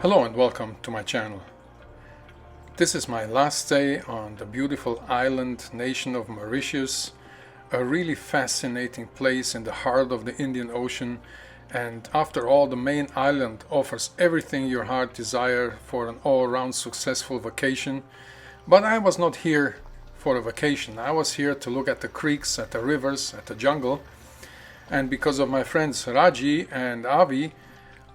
Hello and welcome to my channel. This is my last day on the beautiful island nation of Mauritius, a really fascinating place in the heart of the Indian Ocean, and after all, the main island offers everything your heart desires for an all-around successful vacation. But I was not here for a vacation. I was here to look at the creeks, at the rivers, at the jungle, and because of my friends Raji and Avi,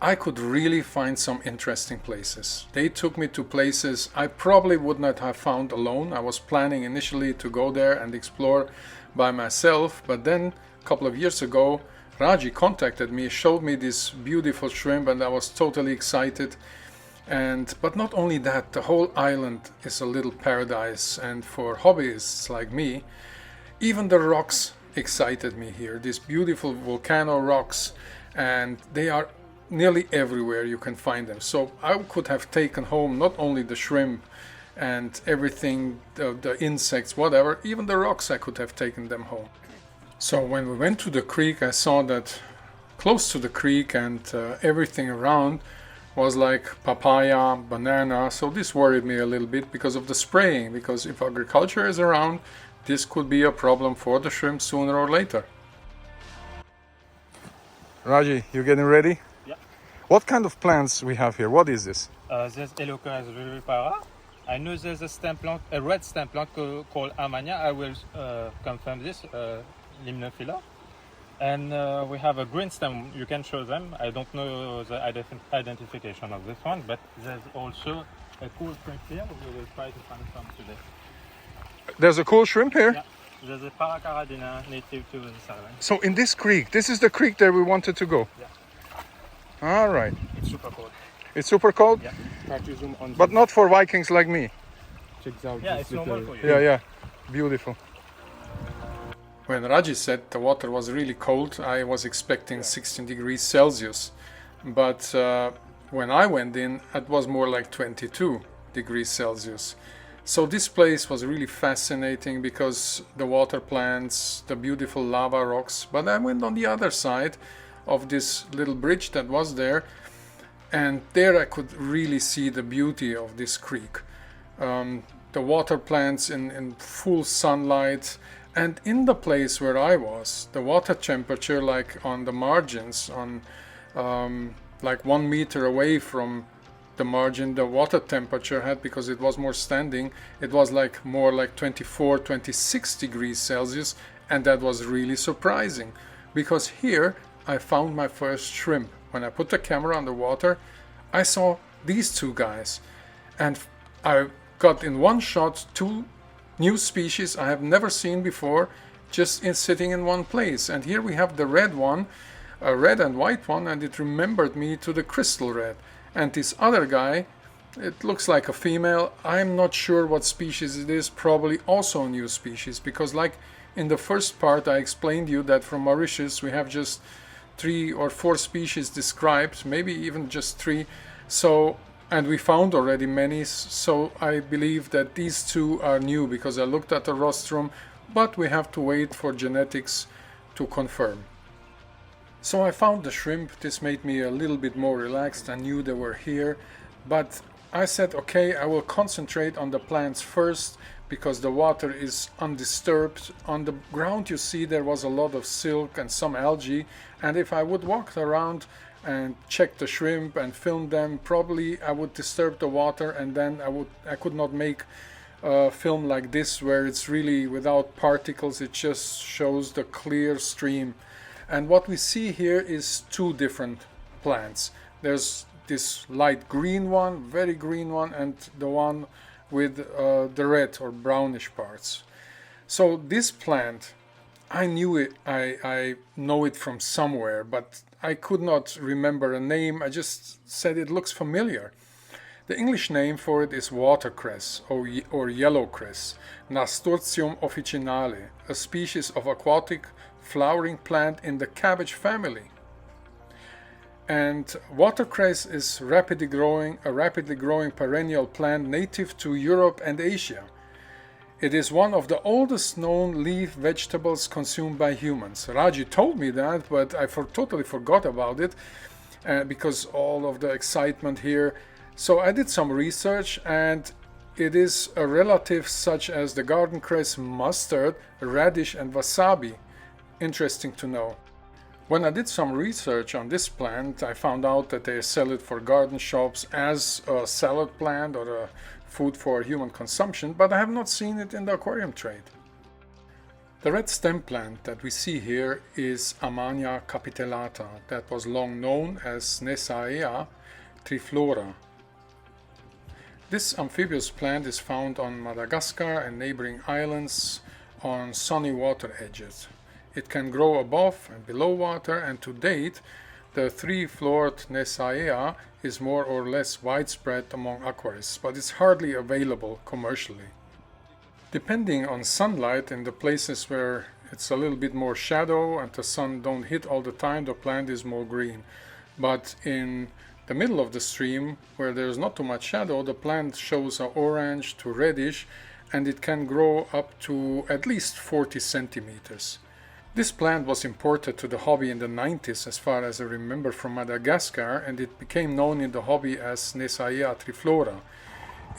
I could really find some interesting places. They took me to places I probably would not have found alone. I was planning initially to go there and explore by myself, but then a couple of years ago Raji contacted me, showed me this beautiful shrimp, and I was totally excited. But not only that, the whole island is a little paradise, and for hobbyists like me, even the rocks excited me here. These beautiful volcano rocks, and they are nearly everywhere you can find them. So I could have taken home not only the shrimp and everything, the insects, whatever, even the rocks, I could have taken them home. So when we went to the creek, I saw that close to the creek and everything around was like papaya, banana. So this worried me a little bit because of the spraying, because if agriculture is around, this could be a problem for the shrimp sooner or later. Raji, you getting ready? What kind of plants we have here? What is this? There's Eloquence vivipara. I know there's a stem plant, a red stem plant called Amania. I will confirm this, Limnophila. And we have a green stem. You can show them. I don't know the identification of this one, but there's also a cool shrimp here. We will try to find some today. There's a cool shrimp here? Yeah. There's a Caridina native to this island. So in this creek, this is the creek that we wanted to go? Yeah. All right. It's super cold. It's super cold? Yeah. But not for Vikings like me. Check out. Yeah, it's normal for you. Yeah. Beautiful. When Raji said the water was really cold, I was expecting 16 degrees Celsius. But when I went in, it was more like 22 degrees Celsius. So this place was really fascinating because the water plants, the beautiful lava rocks. But I went on the other side of this little bridge that was there, and there I could really see the beauty of this creek. The water plants in full sunlight, and in the place where I was, the water temperature, like on the margins, on like 1 meter away from the margin, the water temperature had, because it was more standing, it was like more like 24, 26 degrees Celsius, and that was really surprising, because here I found my first shrimp. When I put the camera on the water, I saw these two guys, and I got in one shot two new species I have never seen before, just sitting in one place. And here we have the red one, a red and white one, and it remembered me to the crystal red. And this other guy, it looks like a female. I'm not sure what species it is, probably also a new species, because like in the first part I explained you that from Mauritius we have just 3 or 4 species described, maybe even just 3. So, and we found already many, so I believe that these two are new, because I looked at the rostrum, but we have to wait for genetics to confirm. So I found the shrimp. This made me a little bit more relaxed. I knew they were here, but I said, okay, I will concentrate on the plants first, because the water is undisturbed. On the ground you see there was a lot of silk and some algae, and if I would walk around and check the shrimp and film them, probably I would disturb the water, and then I could not make a film like this where it's really without particles. It just shows the clear stream. And what we see here is 2 different plants. There's this light green one, very green one, and the one with the red or brownish parts. So this plant, I knew it, I know it from somewhere, but I could not remember a name. I just said it looks familiar. The English name for it is watercress or yellow cress, Nasturtium officinale, a species of aquatic flowering plant in the cabbage family. And watercress is a rapidly growing perennial plant native to Europe and Asia. It is one of the oldest known leaf vegetables consumed by humans. Raji told me that, but I totally forgot about it because all of the excitement here So I did some research, and it is a relative such as the garden cress, mustard, radish and wasabi. Interesting to know. When I did some research on this plant, I found out that they sell it for garden shops as a salad plant or a food for human consumption, but I have not seen it in the aquarium trade. The red stem plant that we see here is Amania capitellata, that was long known as Nesaea triflora. This amphibious plant is found on Madagascar and neighboring islands on sunny water edges. It can grow above and below water, and to date the three-flored Nesaea is more or less widespread among aquarists, but it's hardly available commercially. Depending on sunlight, in the places where it's a little bit more shadow and the sun don't hit all the time, the plant is more green. But in the middle of the stream, where there's not too much shadow, the plant shows an orange to reddish, and it can grow up to at least 40 centimeters. This plant was imported to the hobby in the 90s, as far as I remember, from Madagascar, and it became known in the hobby as Nesaea triflora.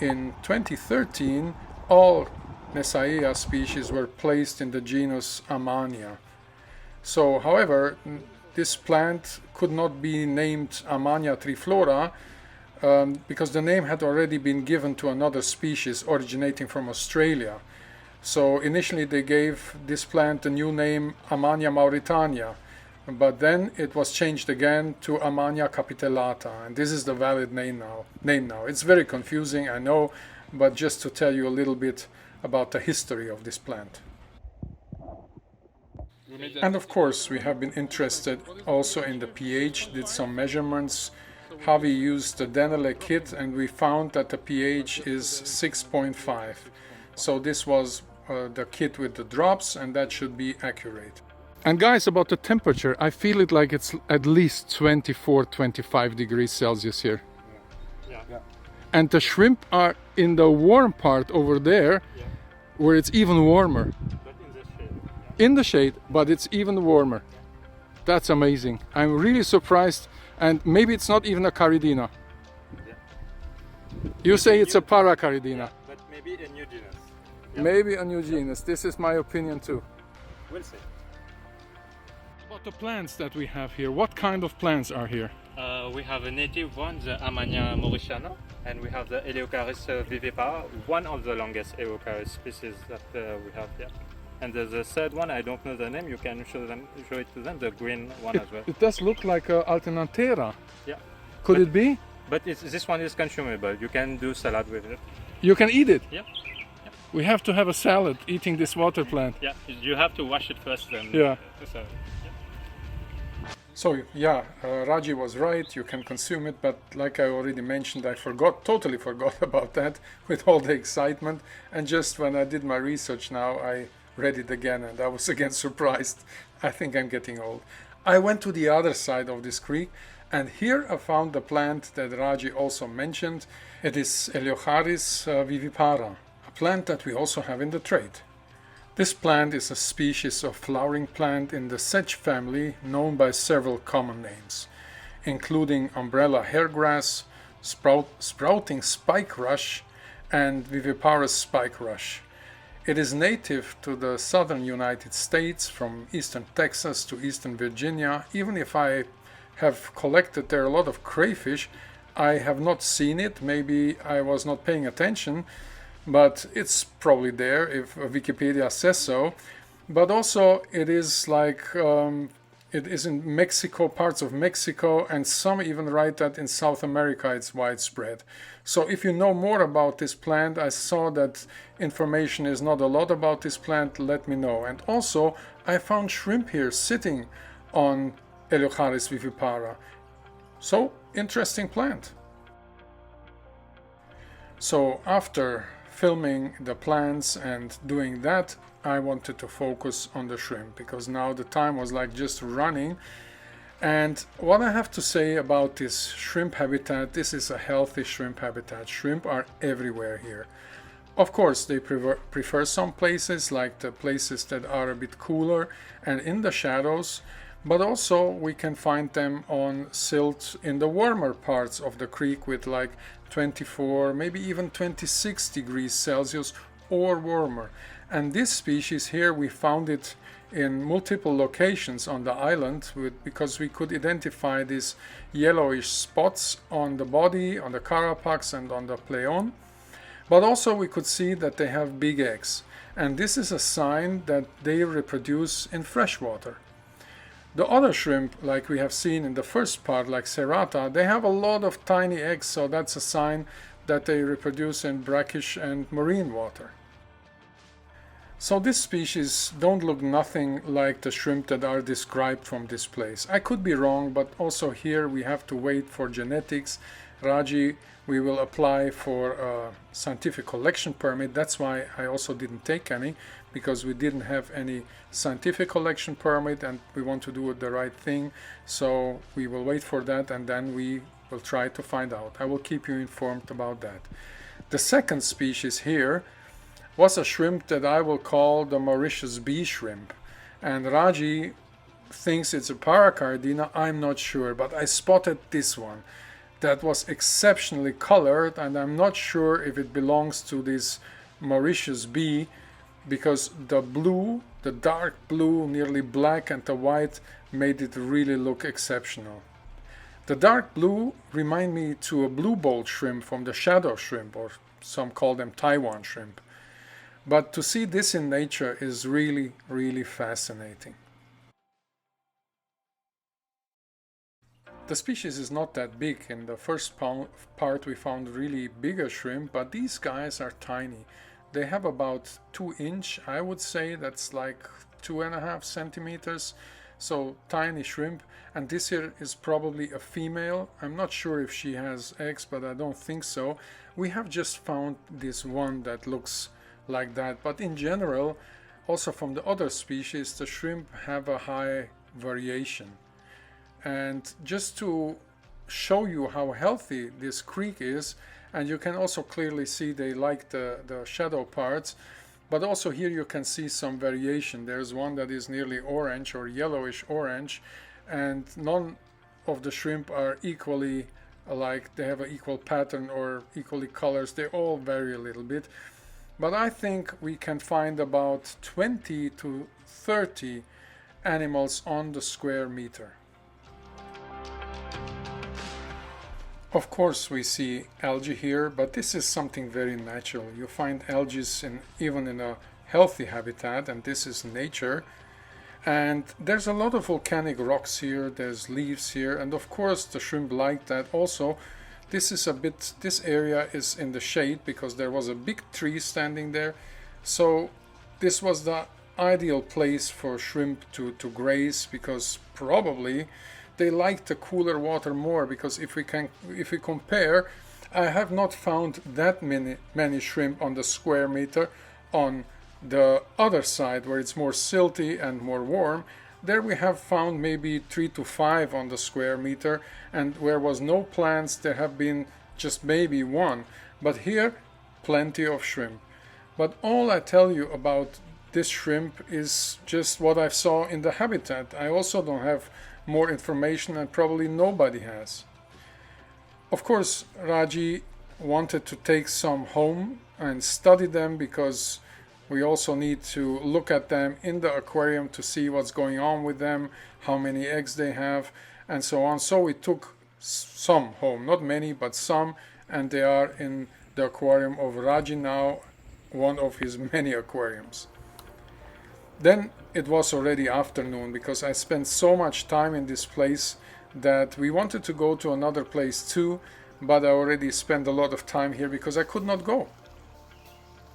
In 2013, all Nesaea species were placed in the genus Amania. So, however, this plant could not be named Amania triflora because the name had already been given to another species originating from Australia. So initially they gave this plant the new name Amania mauritania, but then it was changed again to Amania capitellata, and this is the valid name now. It's very confusing, I know, but just to tell you a little bit about the history of this plant. And of course we have been interested also in the pH, did some measurements. Javi used the Denele kit, and we found that the pH is 6.5. So this was the kit with the drops, and that should be accurate. And guys, about the temperature, I feel it like it's at least 24-25 degrees Celsius here. Yeah. And the shrimp are in the warm part over there, where it's even warmer. But in the shade. In the shade, but it's even warmer. That's amazing. I'm really surprised, and maybe it's not even a Caridina. Yeah. You say it's a Paracaridina. But maybe a new genus. Maybe a new genus. This is my opinion too. We'll see. About the plants that we have here, what kind of plants are here? We have a native one, the Amania mauritiana, and we have the Eleocharis vivipara, one of the longest Eleocharis species that we have here. And there's a third one, I don't know the name, you can show it to them, the green one as well. It does look like a Alternatera. Yeah. Could it be? But this one is consumable, you can do salad with it. You can eat it? Yeah. We have to have a salad eating this water plant. Yeah, you have to wash it first then. Yeah. So, So Raji was right, you can consume it, but like I already mentioned, I totally forgot about that with all the excitement, and just when I did my research now, I read it again and I was again surprised. I think I'm getting old. I went to the other side of this creek, and here I found the plant that Raji also mentioned. It is Eleocharis vivipara, a plant that we also have in the trade. This plant is a species of flowering plant in the sedge family, known by several common names, including umbrella hairgrass, sprouting spike rush, and viviparous spike rush. It is native to the southern United States, from eastern Texas to eastern Virginia. Even if I have collected there a lot of crayfish, I have not seen it. Maybe I was not paying attention, but it's probably there if Wikipedia says so. But also it is like it is in Mexico, parts of Mexico, and some even write that in South America it's widespread. So if you know more about this plant, I saw that information is not a lot about this plant, let me know. And also I found shrimp here sitting on Eleocharis vivipara. So interesting plant. So after filming the plants and doing that, I wanted to focus on the shrimp, because now the time was like just running. And what I have to say about this shrimp habitat, this is a healthy shrimp habitat. Shrimp are everywhere here. Of course, they prefer some places, like the places that are a bit cooler and in the shadows, But also we can find them on silt in the warmer parts of the creek with like 24, maybe even 26 degrees Celsius or warmer. And this species here, we found it in multiple locations on the island because we could identify these yellowish spots on the body, on the carapax and on the pleon. But also we could see that they have big eggs. And this is a sign that they reproduce in freshwater. The other shrimp, like we have seen in the first part, like serrata, they have a lot of tiny eggs, so that's a sign that they reproduce in brackish and marine water. So this species don't look nothing like the shrimp that are described from this place. I could be wrong, but also here we have to wait for genetics. Raji, we will apply for a scientific collection permit. That's why I also didn't take any, because we didn't have any scientific collection permit and we want to do the right thing. So we will wait for that and then we will try to find out. I will keep you informed about that. The second species here was a shrimp that I will call the Mauritius bee shrimp. And Raji thinks it's a Caridina. I'm not sure, but I spotted this one that was exceptionally colored, and I'm not sure if it belongs to this Mauritius bee, because the blue, the dark blue, nearly black, and the white made it really look exceptional. The dark blue remind me to a blue bowl shrimp from the shadow shrimp, or some call them Taiwan shrimp. But to see this in nature is really, really fascinating. The species is not that big. In the first part we found really bigger shrimp, but these guys are tiny. They have about 2 inch, I would say, that's like 2.5 centimeters. So tiny shrimp, and this here is probably a female. I'm not sure if she has eggs, but I don't think so. We have just found this one that looks like that, but in general, also from the other species, the shrimp have a high variation. And just to show you how healthy this creek is, and you can also clearly see they like the shadow parts, but also here you can see some variation. There's one that is nearly orange or yellowish orange, and none of the shrimp are equally alike. They have an equal pattern or equally colors. They all vary a little bit. But I think we can find about 20 to 30 animals on the square meter. Of course we see algae here, but this is something very natural. You find algae even in a healthy habitat, and this is nature. And there's a lot of volcanic rocks here, there's leaves here, and of course the shrimp like that also. This area is in the shade because there was a big tree standing there. So this was the ideal place for shrimp to graze, because probably they like the cooler water more, because if we compare, I have not found that many shrimp on the square meter on the other side where it's more silty and more warm. There we have found maybe 3 to 5 on the square meter, and where was no plants there have been just maybe 1, but here plenty of shrimp. But all I tell you about this shrimp is just what I saw in the habitat. I also don't have more information, and probably nobody has. Of course, Raji wanted to take some home and study them, because we also need to look at them in the aquarium to see what's going on with them, how many eggs they have, and so on. So we took some home, not many, but some, and they are in the aquarium of Raji now, one of his many aquariums. Then it was already afternoon, because I spent so much time in this place that we wanted to go to another place too, but I already spent a lot of time here because I could not go.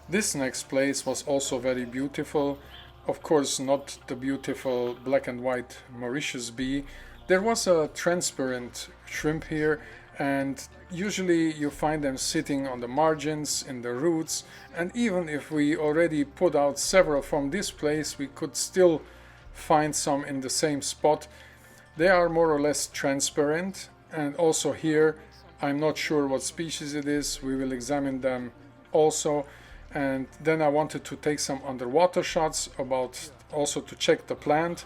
This next place was also very beautiful. Of course, not the beautiful black and white Mauritius bee. There was a transparent shrimp here, and usually you find them sitting on the margins, in the roots, and even if we already put out several from this place, we could still find some in the same spot. They are more or less transparent, and also here I'm not sure what species it is. We will examine them also. And then I wanted to take some underwater shots, also to check the plant.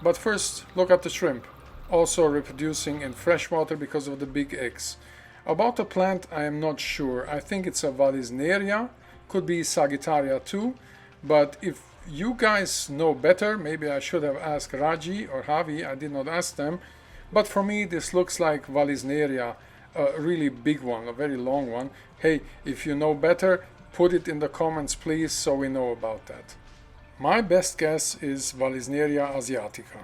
But first, look at the shrimp, also reproducing in freshwater because of the big eggs. About the plant, I am not sure. I think it's a Vallisneria, could be Sagittaria too, but if you guys know better, maybe I should have asked Raji or Javi, I did not ask them, but for me this looks like Vallisneria, a really big one, a very long one. Hey, if you know better, put it in the comments please, so we know about that. My best guess is Vallisneria asiatica.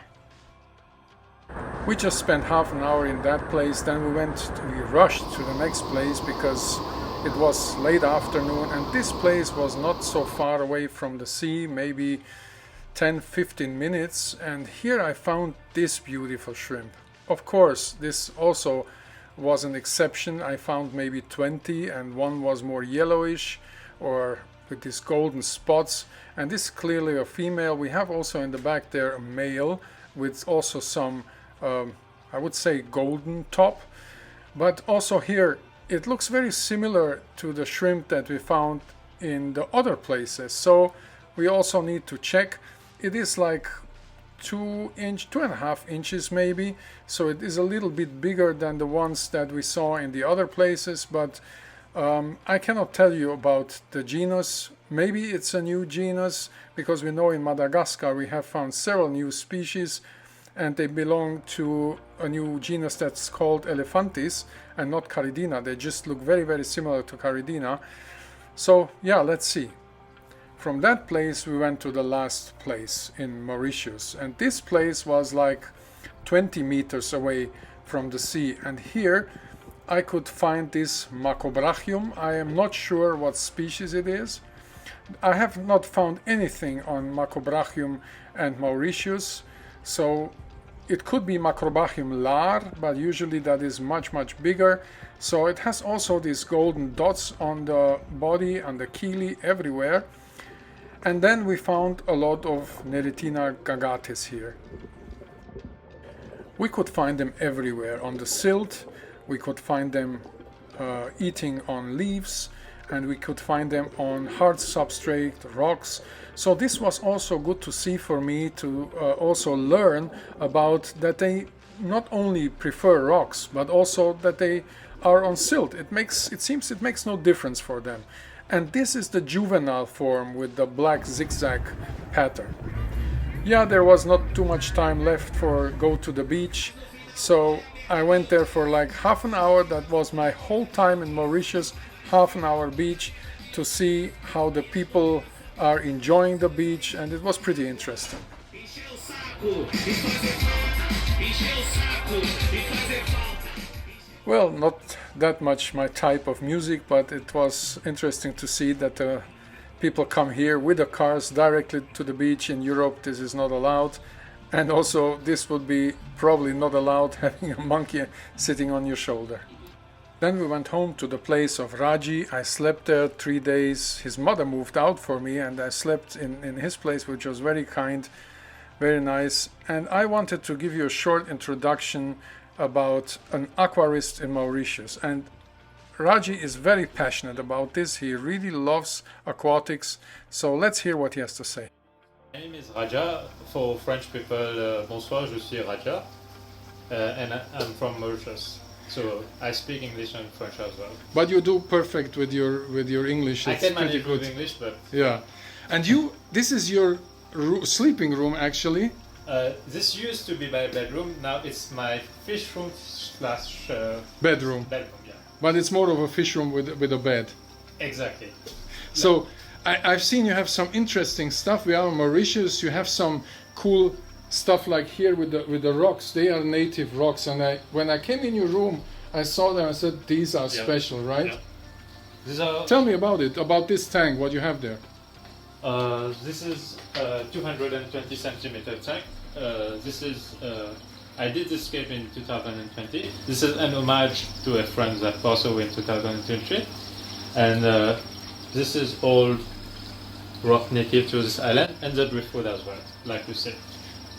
We just spent half an hour in that place, then we rushed to the next place because it was late afternoon, and this place was not so far away from the sea, maybe 10-15 minutes, and here I found this beautiful shrimp. Of course, this also was an exception. I found maybe 20, and one was more yellowish or with these golden spots, and this is clearly a female. We have also in the back there a male with also some I would say golden top, but also here it looks very similar to the shrimp that we found in the other places, so we also need to check. It is like 2.5 inches maybe, so it is a little bit bigger than the ones that we saw in the other places, but I cannot tell you about the genus. Maybe it's a new genus, because we know in Madagascar we have found several new species and they belong to a new genus that's called Elephantis and not Caridina. They just look very, very similar to Caridina. So yeah, let's see. From that place we went to the last place in Mauritius, and this place was like 20 meters away from the sea, and here I could find this Macrobrachium. I am not sure what species it is. I have not found anything on Macrobrachium and Mauritius, so it could be Macrobrachium lar, but usually that is much, much bigger. So it has also these golden dots on the body, on the chelae, everywhere. And then we found a lot of Neretina gagates here. We could find them everywhere, on the silt, we could find them eating on leaves, and we could find them on hard substrate, rocks. So this was also good to see for me, to also learn about that they not only prefer rocks, but also that they are on silt. It seems it makes no difference for them. And this is the juvenile form with the black zigzag pattern. Yeah, there was not too much time left for go to the beach, so I went there for like half an hour. That was my whole time in Mauritius, half an hour beach, to see how the people are enjoying the beach, and it was pretty interesting. Well, not that much my type of music, but it was interesting to see that people come here with the cars directly to the beach. In Europe this is not allowed, and also this would be probably not allowed, having a monkey sitting on your shoulder. Then we went home to the place of Raji. I slept there 3 days. His mother moved out for me and I slept in his place, which was very kind, very nice. And I wanted to give you a short introduction about an aquarist in Mauritius. And Raji is very passionate about this. He really loves aquatics. So let's hear what he has to say. My name is Raja. For French people, bonsoir, je suis Raja. And I'm from Mauritius. So I speak English and French as well. But you do perfect with your English. I it's can pretty manage good. with English, but Yeah. And this is your sleeping room actually. this used to be my bedroom. Now it's my fish room slash Bedroom. bedroom. Yeah, But it's more of a fish room with a bed. exactly. So I've seen you have some interesting stuff. We are in Mauritius. You have some cool stuff like here with the rocks. They are native rocks, and when I came in your room, I saw them. I said, these are Yeah. special, right? Yeah. These are. Tell me about it, about this tank. What you have there? This is a 220 centimeter tank. This is. I did this escape in 2020. This is an homage to a friend that passed away in 2023, and this is all rock native to this island, and the driftwood as well, like you said.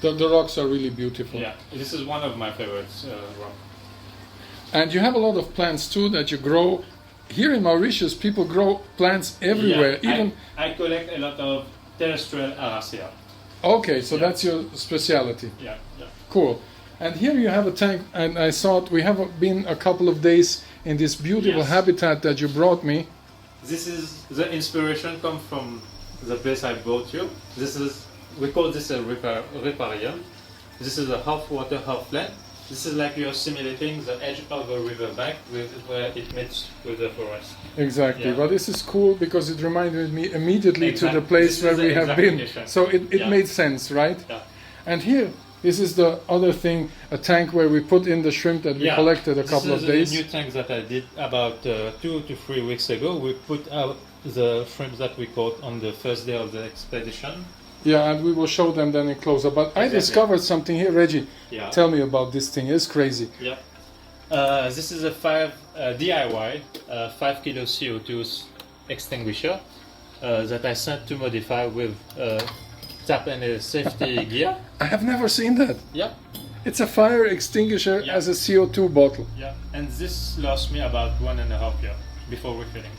The rocks are really beautiful. Yeah, this is one of my favorites rock. And you have a lot of plants too that you grow. Here in Mauritius, people grow plants everywhere. Yeah, Even I collect a lot of terrestrial Aracia. Okay, so Yeah. that's your specialty. Yeah, yeah. Cool. And here you have a tank, and I thought we have been a couple of days in this beautiful Yes. habitat that you brought me. This is the inspiration come from the place I brought you. This is, we call this a riparium. This is a half water, half land. This is like you're simulating the edge of a river bank with where it meets with the forest. Exactly, Yeah. but this is cool because it reminded me immediately to the Exactly. place This where is we the have exact been. location. So it Yeah. made sense, right? Yeah. And here, this is the other thing, a tank where we put in the shrimp that we Yeah. collected a couple of This days. is a new tank that I did about 2 to 3 weeks ago. We put out the shrimp that we caught on the first day of the expedition. Yeah, and we will show them then in closer. But I Exactly. discovered something here, Reggie. Yeah. Tell me about this thing. It's crazy. Yeah. This is a DIY 5 kilo CO2 extinguisher that I sent to modify with tap and a safety gear. I have never seen that. Yeah. It's a fire extinguisher Yeah. as a CO2 bottle. Yeah. And this lost me about 1.5 years before refilling.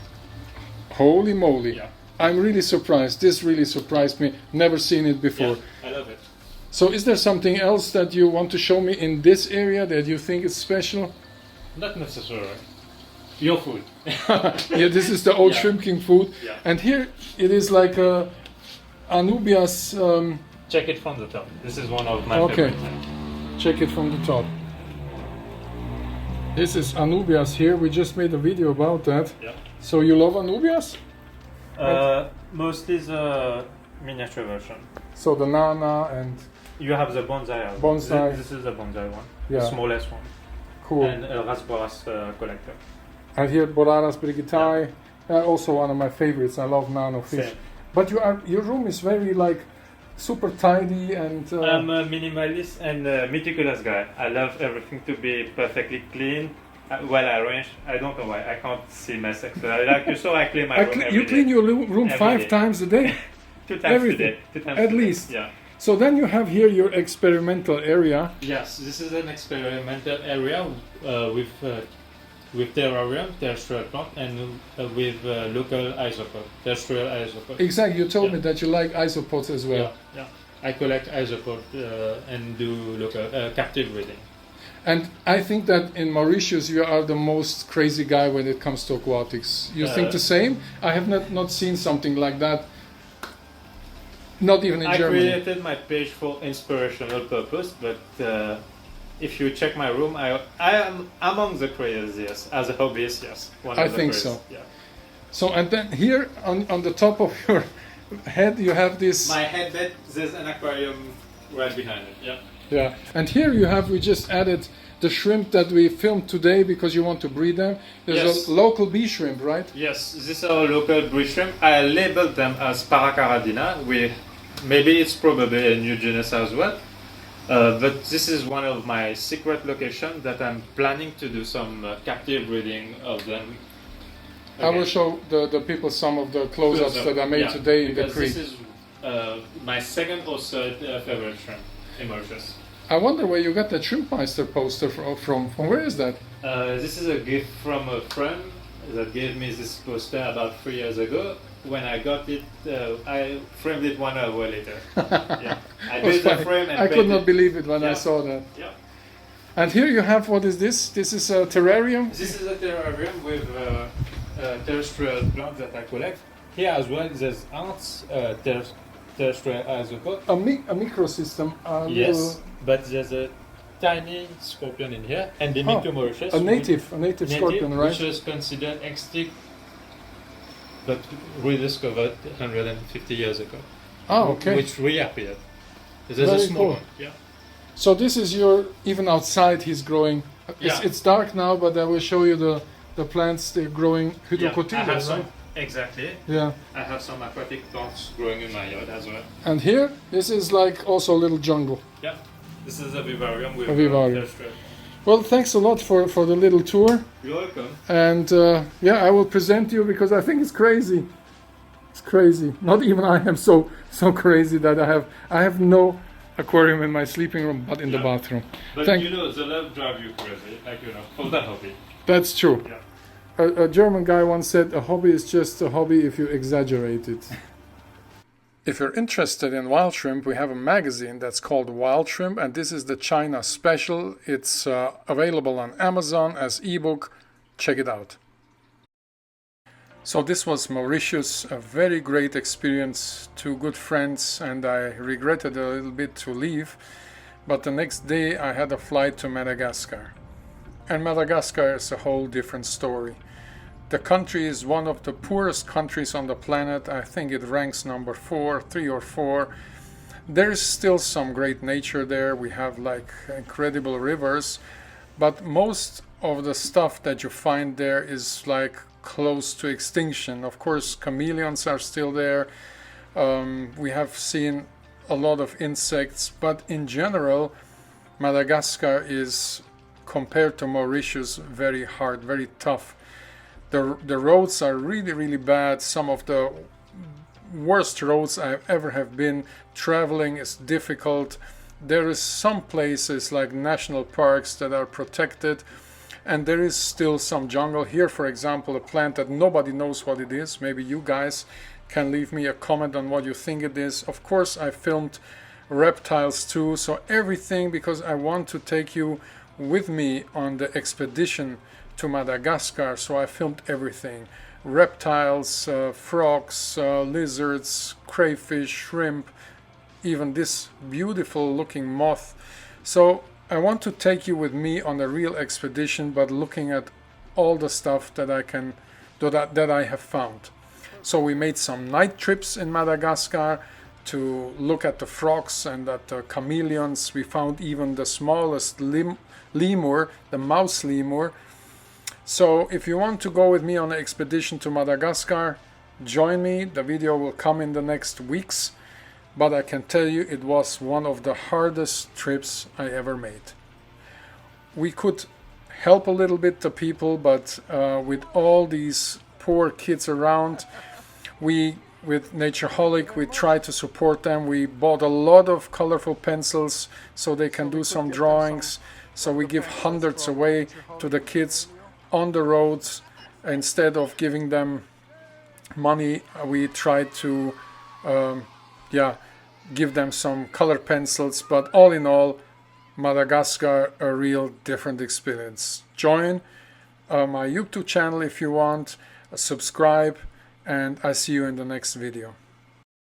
Holy moly. Yeah. I'm really surprised. This really surprised me. Never seen it before. Yeah, I love it. So is there something else that you want to show me in this area that you think is special? Not necessarily. Your food. Yeah, this is the old Yeah. Shrimp King food. Yeah. And here it is like a Anubias, Check it from the top. This is one of my Okay. favorite. check it from the top. This is Anubias here. We just made a video about that. Yeah. So you love Anubias? Mostly the miniature version. So the Nana and You have the bonsai. as well. Bonsai. This is the bonsai one. Yeah. The smallest one. cool. And a Rasboras collector. And here Boraras brigitai, also one of my favorites. I love nano fish. Same. But your room is very like super tidy and I'm a minimalist and meticulous guy. I love everything to be perfectly clean, well arranged. I don't know why I can't see mess. So I like you, so I clean my room every you day. clean your room Every 5 day. times a day. 2 times everything. a day. 2 times At a day. least. Yeah. So then you have here your experimental area. Yes, this is an experimental area with terrarium, terrestrial plant, and with local isopod, terrestrial isopod. Exactly. You told Yeah. me that you like isopods as well. Yeah, yeah. I collect isopod and do local captive breeding. And I think that in Mauritius you are the most crazy guy when it comes to aquatics. You think the same? I have not seen something like that. Not even in I Germany. created my page for inspirational purpose, but if you check my room, I am among the creators, yes. As a hobbyist, yes. One I of the think creators, so. Yeah. So and then here on the top of your head you have this. My headbed, there's an aquarium right behind it. Yeah. Yeah. And here we just added the shrimp that we filmed today because you want to breed them. There's Yes. a local bee shrimp, right? Yes, this is our local breed shrimp. I labeled them as Caridina. Maybe it's probably a new genus as well. But this is one of my secret locations that I'm planning to do some captive breeding of them. I will show the people some of the close-ups that I made today in the because creek. This is my second or third favorite shrimp in Mauritius. I wonder where you got that Shrimpmeister poster from. From where is that? This is a gift from a friend that gave me this poster about 3 years ago. When I got it, I framed it 1 hour later. Yeah. I built the frame and I could not painted- believe it when I Yeah. saw that. Yeah. And here you have, what is this? This is a terrarium? This is a terrarium with terrestrial plants that I collect. Here as well, there's ants, terrestrial isopod. A microsystem. Yes, but there's a tiny scorpion in here, endemic to Mauritius. A native scorpion, right? Which is considered extinct, but rediscovered 150 years ago. Oh, okay. Which reappeared. There's Very a small cool. one. Yeah. So this is even outside he's growing. Yeah. It's dark now, but I will show you the plants they're growing. I Hydrocotyledon, have some. right? Exactly. Yeah. I have some aquatic plants growing in my yard as well. And here, this is like also a little jungle. Yeah. This is a vivarium with A vivarium. terrestrial. Well, thanks a lot for the little tour. You're welcome. And yeah, I will present you because I think it's crazy. It's crazy. Not even I am so crazy that I have no aquarium in my sleeping room, but in the Yeah. bathroom. But Thank- you know, the love drive you crazy, like for the hobby. That's true. Yeah. A German guy once said, "A hobby is just a hobby if you exaggerate it." If you're interested in wild shrimp, we have a magazine that's called Wild Shrimp, and this is the China special. It's available on Amazon as ebook. Check it out. So this was Mauritius, a very great experience, two good friends, and I regretted a little bit to leave, but the next day I had a flight to Madagascar. And Madagascar is a whole different story. The country is one of the poorest countries on the planet. I think it ranks number 3 or 4. There's still some great nature there. We have like incredible rivers, but most of the stuff that you find there is like close to extinction. Of course, chameleons are still there. We have seen a lot of insects, but in general, Madagascar is, compared to Mauritius, very hard, very tough. The roads are really, really bad. Some of the worst roads I ever have been. Traveling is difficult. There is some places like national parks that are protected, and there is still some jungle. Here, for example, a plant that nobody knows what it is. Maybe you guys can leave me a comment on what you think it is. Of course, I filmed reptiles too, so everything, because I want to take you with me on the expedition to Madagascar, so I filmed everything. Reptiles, frogs, lizards, crayfish, shrimp, even this beautiful looking moth. So I want to take you with me on a real expedition, but looking at all the stuff that I have found. So we made some night trips in Madagascar to look at the frogs and at the chameleons. We found even the smallest lemur, the mouse lemur. So if you want to go with me on an expedition to Madagascar, join me. The video will come in the next weeks, but I can tell you it was one of the hardest trips I ever made. We could help a little bit the people, but with all these poor kids around, with Natureholic, we try to support them. We bought a lot of colorful pencils so they can do some drawings. So we give hundreds away to the kids on the roads. Instead of giving them money, we try to give them some color pencils. But all in all, Madagascar, a real different experience. Join my YouTube channel if you want, subscribe, and I see you in the next video.